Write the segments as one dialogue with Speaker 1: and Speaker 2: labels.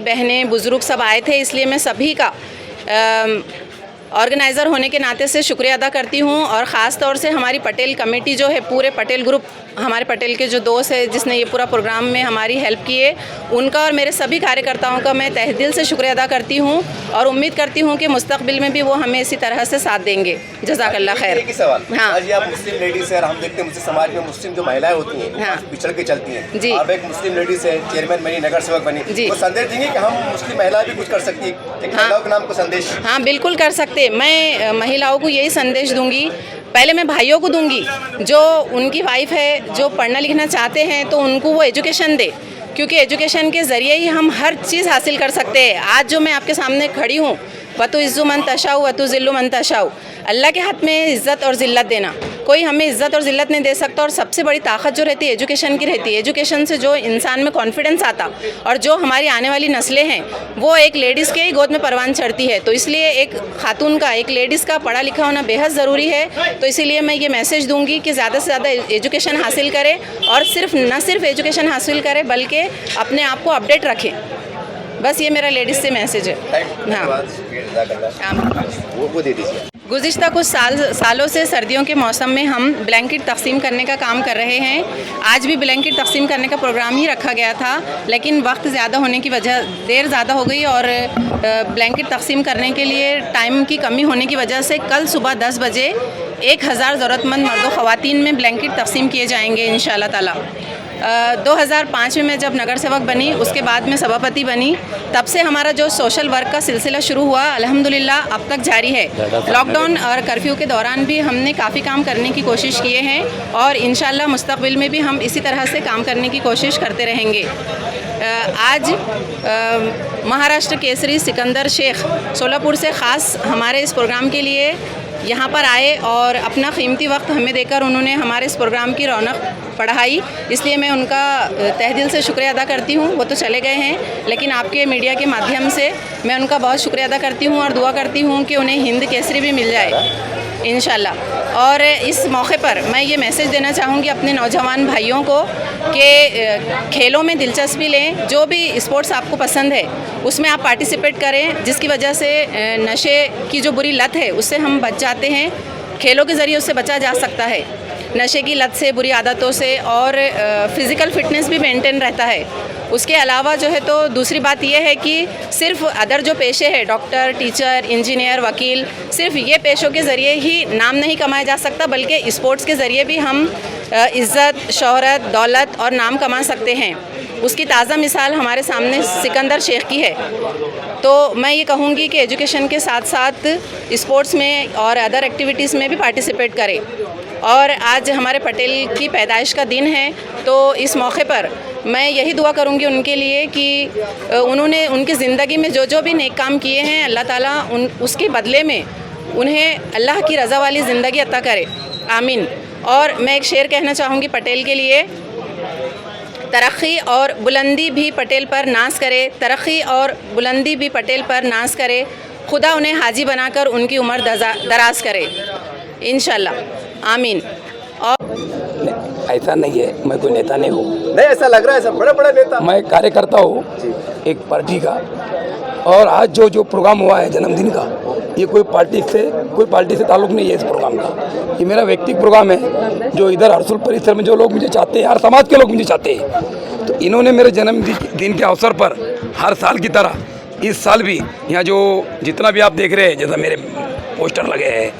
Speaker 1: बहनें, बुज़ुर्ग सब आए थे, इसलिए मैं सभी का ऑर्गेनाइज़र होने के नाते से शुक्रिया अदा करती हूँ। और ख़ास तौर से हमारी पटेल कमेटी जो है, पूरे पटेल ग्रुप, हमारे पटेल के जो दोस्त है जिसने ये पूरा प्रोग्राम में हमारी हेल्प की है, उनका और मेरे सभी कार्यकर्ताओं का मैं तहे दिल से शुक्रिया अदा करती हूँ और उम्मीद करती हूँ कि मुस्तक़बिल में भी वो हमें इसी तरह से साथ देंगे। जज़ाकल्लाह खैर।
Speaker 2: एक ही सवाल,
Speaker 1: हाँ,
Speaker 2: आज आप मुस्लिम लेडीज़ हैं और हम देखते हैं मुस्लिम समाज में मुस्लिम जो महिलाएं होती हैं
Speaker 1: हाँ,
Speaker 2: पिछड़ के चलती हैं
Speaker 1: जी।
Speaker 2: आप एक मुस्लिम लेडीज़ है, चेयरमैन बनी, नगर सेवक बनी,
Speaker 1: जी।
Speaker 2: वो संदेश देंगे कि हम मुस्लिम महिला भी कुछ कर सकती है, एक महिलाओं के नाम को संदेश?
Speaker 1: हाँ, बिल्कुल कर सकते। मैं महिलाओं को यही संदेश दूंगी, पहले मैं भाइयों को दूंगी, जो उनकी वाइफ है जो पढ़ना लिखना चाहते हैं तो उनको वो एजुकेशन दे, क्योंकि एजुकेशन के ज़रिए ही हम हर चीज़ हासिल कर सकते हैं। आज जो मैं आपके सामने खड़ी हूँ, वतु इज़्ज़ु मन तशाऊ वतु ज़िल्लु मन तशाऊ, अल्लाह के हाथ में इज़्ज़त और ज़िल्लत देना, कोई हमें इज़्ज़त और ज़िल्लत नहीं दे सकता। और सबसे बड़ी ताकत जो रहती है एजुकेशन की रहती है। एजुकेशन से जो इंसान में कॉन्फिडेंस आता और जो हमारी आने वाली नस्लें हैं वो एक लेडीज़ के ही गोद में परवान चढ़ती है। तो इसलिए एक खातून का, एक लेडीज़ का पढ़ा लिखा होना बेहद ज़रूरी है। तो इसीलिए मैं ये मैसेज दूंगी कि ज़्यादा से ज़्यादा एजुकेशन हासिल करें और न सिर्फ एजुकेशन हासिल करें बल्कि अपने आप को अपडेट रखें। बस ये मेरा लेडीज़ से मैसेज है। हाँ,
Speaker 2: वो दे दीजिए।
Speaker 1: गुज़िश्ता कुछ सालों से सर्दियों के मौसम में हम ब्लैंकेट तक़सीम करने का काम कर रहे हैं। आज भी ब्लैंकेट तक़सीम करने का प्रोग्राम ही रखा गया था, लेकिन वक्त ज़्यादा होने की वजह देर ज़्यादा हो गई और ब्लैंकेट तक़सीम करने के लिए टाइम की कमी होने की वजह से कल सुबह 10 बजे 1000 ज़रूरतमंद मर्द व ख़वातीन में ब्लैंकेट तक़सीम किए जाएंगे इंशाअल्लाह ताला। 2005 में मैं जब नगर सेवक बनी, उसके बाद में सभापति बनी, तब से हमारा जो सोशल वर्क का सिलसिला शुरू हुआ अल्हम्दुलिल्लाह अब तक जारी है। लॉकडाउन और कर्फ्यू के दौरान भी हमने काफ़ी काम करने की कोशिश किए हैं और इंशाअल्लाह मुस्तक़बिल में भी हम इसी तरह से काम करने की कोशिश करते रहेंगे। आज महाराष्ट्र केसरी सिकंदर शेख सोलापुर से ख़ास हमारे इस प्रोग्राम के लिए यहाँ पर आए और अपना कीमती वक्त हमें देकर उन्होंने हमारे इस प्रोग्राम की रौनक बढ़ाई, इसलिए मैं उनका तहे दिल से शुक्रिया अदा करती हूँ। वो तो चले गए हैं, लेकिन आपके मीडिया के माध्यम से मैं उनका बहुत शुक्रिया अदा करती हूँ और दुआ करती हूँ कि उन्हें हिंद केसरी भी मिल जाए इंशाल्लाह। और इस मौके पर मैं ये मैसेज देना चाहूँगी अपने नौजवान भाइयों को कि खेलों में दिलचस्पी लें, जो भी स्पोर्ट्स आपको पसंद है उसमें आप पार्टिसिपेट करें, जिसकी वजह से नशे की जो बुरी लत है उससे हम बच जाते हैं। खेलों के ज़रिए उससे बचा जा सकता है, नशे की लत से, बुरी आदतों से, और फ़िज़िकल फ़िटनेस भी मेंटेन रहता है। उसके अलावा जो है तो दूसरी बात यह है कि सिर्फ अदर जो पेशे हैं, डॉक्टर, टीचर, इंजीनियर, वकील, सिर्फ ये पेशों के ज़रिए ही नाम नहीं कमाया जा सकता, बल्कि स्पोर्ट्स के ज़रिए भी हम इज़्ज़त, शोहरत, दौलत और नाम कमा सकते हैं। उसकी ताज़ा मिसाल हमारे सामने सिकंदर शेख की है। तो मैं ये कहूँगी कि एजुकेशन के साथ साथ स्पोर्ट्स में और अदर एक्टिविटीज़ में भी पार्टिसिपेट करें। और आज हमारे पटेल की पैदाइश का दिन है, तो इस मौके पर मैं यही दुआ करूँगी उनके लिए कि उन्होंने उनकी ज़िंदगी में जो भी नेक काम किए हैं अल्लाह ताला उसके बदले में उन्हें अल्लाह की रज़ा वाली ज़िंदगी अता करे, आमीन। और मैं एक शेर कहना चाहूँगी पटेल के लिए, तरक्की और बुलंदी भी पटेल पर नाज करे, तरक्की और बुलंदी भी पटेल पर नाज करे, खुदा उन्हें हाजी बनाकर उनकी उम्र दराज करे इंशाल्लाह, आमीन। और
Speaker 3: ऐसा नहीं है, मैं कोई नेता नहीं हूँ।
Speaker 2: नहीं, ऐसा लग रहा है सब बड़े बड़े नेता।
Speaker 3: मैं कार्यकर्ता हूँ एक पार्टी का, और आज जो प्रोग्राम हुआ है जन्मदिन का, ये कोई पार्टी से ताल्लुक़ नहीं है इस प्रोग्राम का। ये मेरा व्यक्तिगत प्रोग्राम है, जो इधर हरसुल परिसर में जो लोग मुझे चाहते हैं, हर समाज के लोग मुझे चाहते हैं। तो इन्होंने मेरे जन्मदिन के अवसर पर हर साल की तरह इस साल भी यहाँ जो जितना भी आप देख रहे हैं, जैसा मेरे पोस्टर लगे हैं,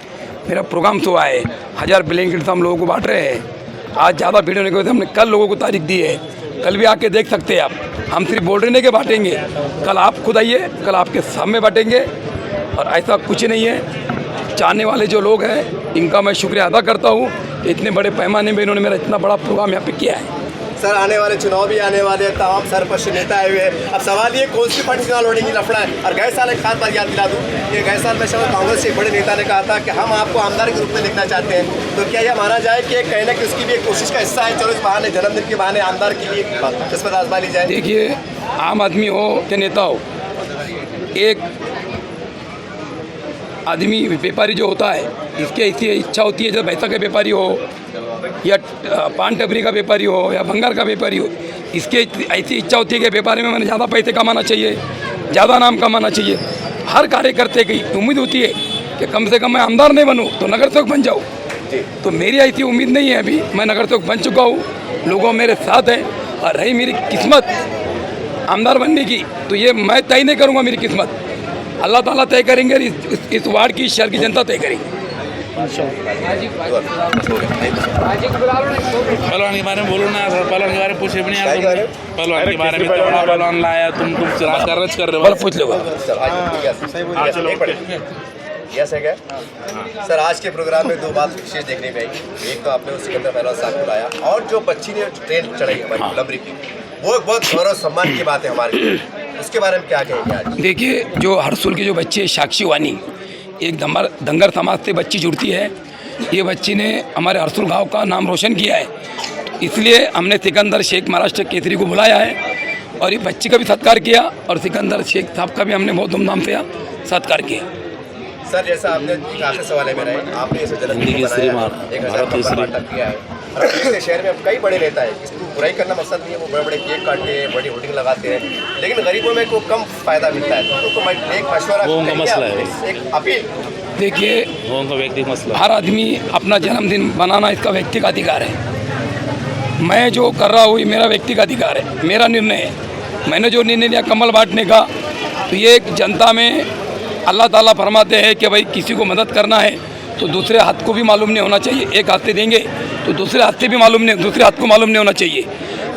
Speaker 3: मेरा प्रोग्राम हुआ है, 1000 ब्लैंकेट्स हम लोगों को बांट रहे हैं। आज ज़्यादा भीड़ होने की वजह से हमने कल लोगों को तारीख दी है, कल भी आके देख सकते हैं आप। हम सिर्फ बोल रहे नहीं कि बांटेंगे, कल आप खुद आइए, कल आपके सामने बांटेंगे। और ऐसा कुछ नहीं है, चाहने वाले जो लोग हैं इनका मैं शुक्रिया अदा करता हूँ, इतने बड़े पैमाने में इन्होंने मेरा इतना बड़ा प्रोग्राम यहाँ पे किया है।
Speaker 2: सर, आने वाले चुनाव भी आने वाले हैं, तमाम सरपंच नेता आए हुए हैं। अब सवाल ये कौन सी पार्टी चुनाव लड़ेंगी, लफड़ा है। और गए साल एक खास बात याद दिला दूँ, ये गए साल में शायद कांग्रेस के बड़े नेता ने कहा था कि हम आपको आमदार के रूप में देखना चाहते हैं। तो क्या यह माना जाए कि कहीं ना कहीं उसकी भी एक कोशिश का हिस्सा है, चलो इस बहाने जन्मदिन के बहाने आमदार के लिए किस्मत आजमा ली जाए?
Speaker 3: देखिए, आम आदमी हो या नेता हो, एक आदमी व्यापारी जो होता है, इसकी ऐसी इच्छा होती है जब पैसा का व्यापारी हो या पान टपरी का व्यापारी हो या भंगार का व्यापारी हो, इसके ऐसी इच्छा होती है कि व्यापारी में मैंने ज़्यादा पैसे कमाना चाहिए, ज़्यादा नाम कमाना चाहिए। हर कार्यकर्ते की उम्मीद होती है कि कम से कम मैं आमदार नहीं बनूँ तो नगर सेवक बन जाऊँ। तो मेरी ऐसी उम्मीद नहीं है, अभी मैं नगर सेवक बन चुका हूँ, लोगों मेरे साथ हैं। और रही मेरी किस्मत आमदार बनने की, तो ये मैं तय नहीं करूँगा, मेरी किस्मत अल्लाह ताला तय करेंगे, इस वार्ड की, शहर की जनता तय करेगी।
Speaker 4: पहलवान के बारे में बोलो ना, पहलवान के बारे में पूछे भी नहीं यार तुमने। पहलवान के बारे में इतना बड़ा पहलवान लाया, तुम राजकारण कर रहे हो,
Speaker 3: पूछ लो।
Speaker 2: यस है क्या सर? आज के प्रोग्राम में दो बात विशेष देखने में आई। एक तो आपने उस सिकंदर पहलवान साहब को लाया, और जो बच्ची ने ट्रेन चढ़ाई हमारी गुलामरी की, वो एक बहुत गौरव सम्मान की बात है हमारे लिए। उसके बारे में क्या कहेंगे आज?
Speaker 3: देखिए, जो हरसुल की जो बच्ची है साक्षी वानी, एक दंगर समाज से बच्ची जुड़ती है। ये बच्ची ने हमारे हरसुल गांव का नाम रोशन किया है, इसलिए हमने सिकंदर शेख महाराष्ट्र केसरी को बुलाया है और ये बच्ची का भी सत्कार किया और सिकंदर शेख साहब का भी हमने बहुत धूमधाम से सत्कार किया।
Speaker 2: सर, जैसा आपने एक आखिरी सवाल है मेरा, आपने इसे जन्मदिन बनाया, 1000 किया है, और पिछले शहर में कई बड़े नेता है, इसको बुराई करना मकसद नहीं है, वो बड़े बड़े केक काटते हैं, बड़ी होर्डिंग लगाते हैं, लेकिन गरीबों में को कम फायदा मिलता है। तो एक मशवरा, एक अपील।
Speaker 3: देखिए,
Speaker 4: व्यक्तिगत मसला,
Speaker 3: हर आदमी अपना जन्मदिन बनाना इसका व्यक्तिगत अधिकार है। मैं जो कर रहा हूँ ये मेरा व्यक्तिगत अधिकार है, मेरा निर्णय है। मैंने जो निर्णय लिया कमल बांटने का, तो ये एक जनता में अल्लाह ताला फरमाते हैं कि भाई किसी को मदद करना है तो दूसरे हाथ को भी मालूम नहीं होना चाहिए। एक हाथ से देंगे तो दूसरे हाथ से भी मालूम नहीं, दूसरे हाथ को मालूम नहीं होना चाहिए।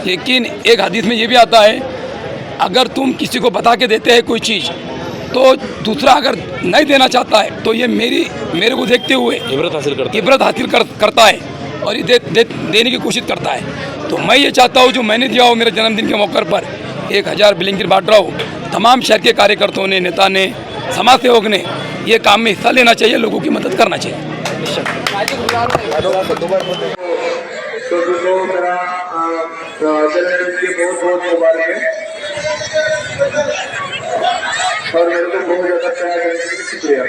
Speaker 3: लेकिन एक हदीस में ये भी आता है, अगर तुम किसी को बता के देते हैं कोई चीज़, तो दूसरा अगर नहीं देना चाहता है तो ये मेरे को देखते हुए इबरत हासिल करता है और ये देने की कोशिश करता है। तो मैं ये चाहता हूँ जो मैंने दिया हो मेरे जन्मदिन के मौके पर 1000 ब्लैंकेट बांट रहा हूँ, तमाम शहर के कार्यकर्ताओं ने, नेता ने, समाज सेवक ने ये काम में हिस्सा लेना चाहिए, लोगों की मदद करना चाहिए।
Speaker 5: और मेरे को बहुत ज़्यादा शुक्रिया।